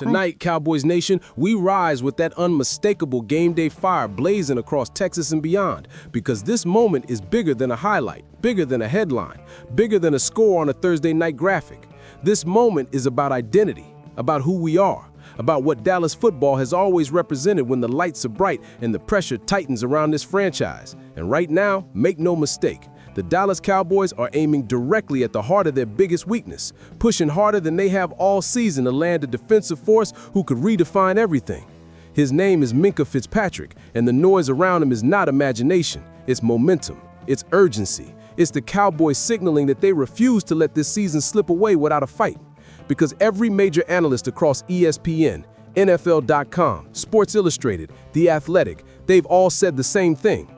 Tonight, Cowboys Nation, we rise with that unmistakable game day fire blazing across Texas and beyond, because this moment is bigger than a highlight, bigger than a headline, bigger than a score on a Thursday night graphic. This moment is about identity, about who we are, about what Dallas football has always represented when the lights are bright and the pressure tightens around this franchise. And right now, make no mistake, the Dallas Cowboys are aiming directly at the heart of their biggest weakness, pushing harder than they have all season to land a defensive force who could redefine everything. His name is Minkah Fitzpatrick, and the noise around him is not imagination, it's momentum, it's urgency. It's the Cowboys signaling that they refuse to let this season slip away without a fight. Because every major analyst across ESPN, NFL.com, Sports Illustrated, The Athletic, they've all said the same thing.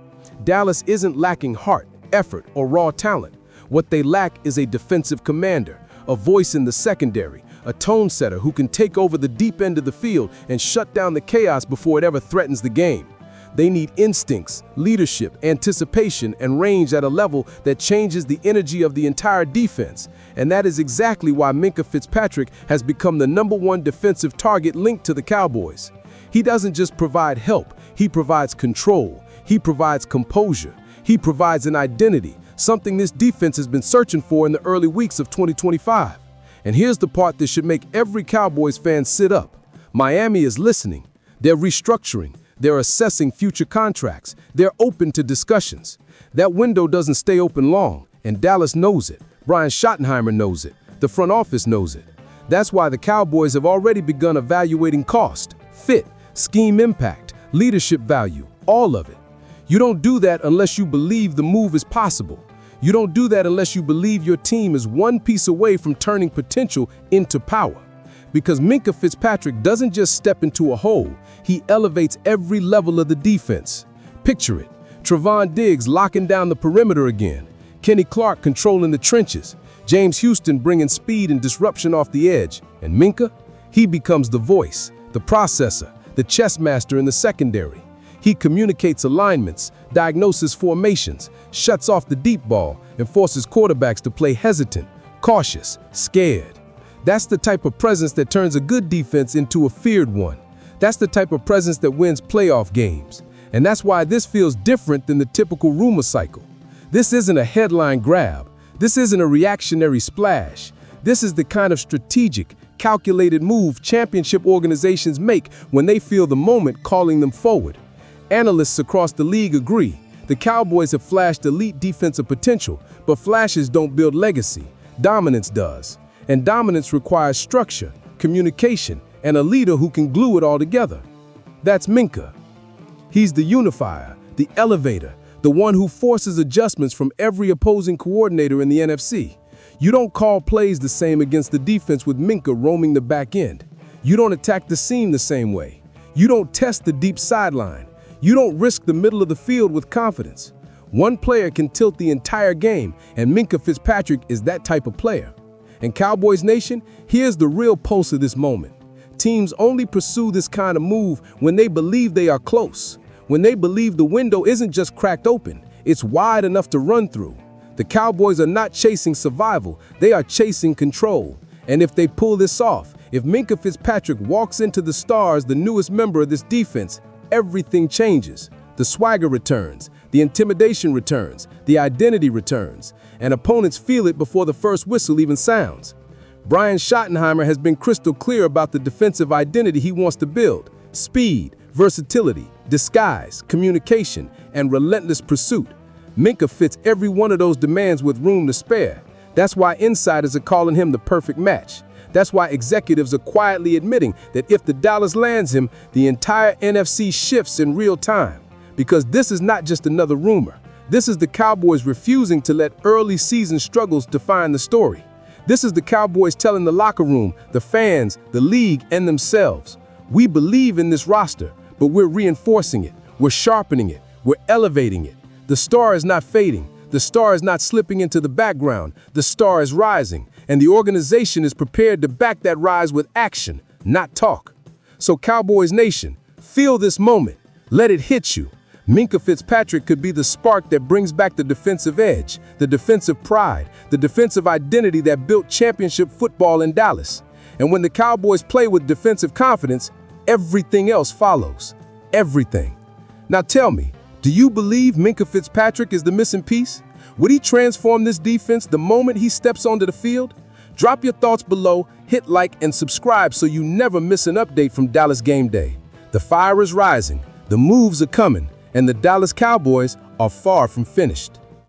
Dallas isn't lacking heart, effort, or raw talent. What they lack is a defensive commander, a voice in the secondary, a tone setter who can take over the deep end of the field and shut down the chaos before it ever threatens the game. They need instincts, leadership, anticipation, and range at a level that changes the energy of the entire defense. And that is exactly why Minkah Fitzpatrick has become the #1 defensive target linked to the Cowboys. He doesn't just provide help, he provides control, he provides composure, he provides an identity, something this defense has been searching for in the early weeks of 2025. And here's the part that should make every Cowboys fan sit up. Miami is listening. They're restructuring. They're assessing future contracts. They're open to discussions. That window doesn't stay open long, and Dallas knows it. Brian Schottenheimer knows it. The front office knows it. That's why the Cowboys have already begun evaluating cost, fit, scheme impact, leadership value, all of it. You don't do that unless you believe the move is possible. You don't do that unless you believe your team is one piece away from turning potential into power. Because Minkah Fitzpatrick doesn't just step into a hole, he elevates every level of the defense. Picture it, Trevon Diggs locking down the perimeter again, Kenny Clark controlling the trenches, James Houston bringing speed and disruption off the edge, and Minkah, he becomes the voice, the processor, the chess master in the secondary. He communicates alignments, diagnoses formations, shuts off the deep ball, and forces quarterbacks to play hesitant, cautious, scared. That's the type of presence that turns a good defense into a feared one. That's the type of presence that wins playoff games. And that's why this feels different than the typical rumor cycle. This isn't a headline grab. This isn't a reactionary splash. This is the kind of strategic, calculated move championship organizations make when they feel the moment calling them forward. Analysts across the league agree. The Cowboys have flashed elite defensive potential, but flashes don't build legacy. Dominance does. And dominance requires structure, communication, and a leader who can glue it all together. That's Minkah. He's the unifier, the elevator, the one who forces adjustments from every opposing coordinator in the NFC. You don't call plays the same against the defense with Minkah roaming the back end. You don't attack the seam the same way. You don't test the deep sideline. You don't risk the middle of the field with confidence. One player can tilt the entire game, and Minkah Fitzpatrick is that type of player. And Cowboys Nation, here's the real pulse of this moment. Teams only pursue this kind of move when they believe they are close, when they believe the window isn't just cracked open, it's wide enough to run through. The Cowboys are not chasing survival, they are chasing control. And if they pull this off, if Minkah Fitzpatrick walks into the stars, the newest member of this defense, everything changes. The swagger returns, the intimidation returns, the identity returns, and opponents feel it before the first whistle even sounds. Brian Schottenheimer has been crystal clear about the defensive identity he wants to build: speed, versatility, disguise, communication, and relentless pursuit. Minkah fits every one of those demands with room to spare. That's why insiders are calling him the perfect match. That's why executives are quietly admitting that if the Dallas lands him, the entire NFC shifts in real time. Because this is not just another rumor. This is the Cowboys refusing to let early season struggles define the story. This is the Cowboys telling the locker room, the fans, the league, and themselves, we believe in this roster, but we're reinforcing it, we're sharpening it, we're elevating it. The star is not fading. The star is not slipping into the background. The star is rising, and the organization is prepared to back that rise with action, not talk. So Cowboys Nation, feel this moment. Let it hit you. Minkah Fitzpatrick could be the spark that brings back the defensive edge, the defensive pride, the defensive identity that built championship football in Dallas. And when the Cowboys play with defensive confidence, everything else follows. Everything. Now tell me, do you believe Minkah Fitzpatrick is the missing piece? Would he transform this defense the moment he steps onto the field? Drop your thoughts below, hit like and subscribe so you never miss an update from Dallas Game Day. The fire is rising, the moves are coming, and the Dallas Cowboys are far from finished.